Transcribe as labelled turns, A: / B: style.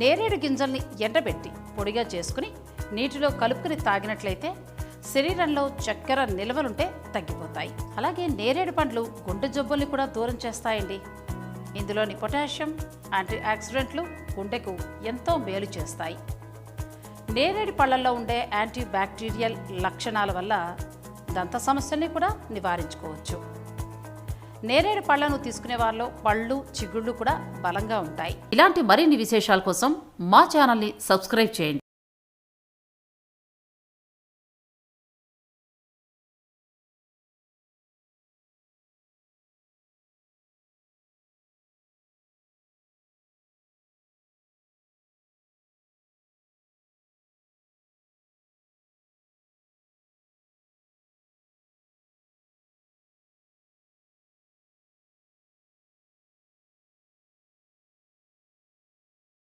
A: నేరేడు గింజల్ని ఎండబెట్టి పొడిగా చేసుకుని నీటిలో కలుపుకుని తాగినట్లయితే శరీరంలో చక్కెర నిల్వలుంటే తగ్గిపోతాయి. అలాగే నేరేడు పండ్లు గుండె జబ్బుల్ని కూడా దూరం చేస్తాయండి. ఇందులోని పొటాషియం, యాంటీ ఆక్సిడెంట్లు గుండెకు ఎంతో మేలు చేస్తాయి. నేరేడు పళ్ళల్లో ఉండే యాంటీ బ్యాక్టీరియల్ లక్షణాల వల్ల దంత సమస్యల్ని కూడా నివారించుకోవచ్చు. నేరేడు పళ్లను తీసుకునే వారిలో పళ్ళు, చిగుళ్ళు కూడా బలంగా ఉంటాయి. ఇలాంటి మరిన్ని విశేషాల కోసం మా ఛానల్ని సబ్స్క్రైబ్ చేయండి.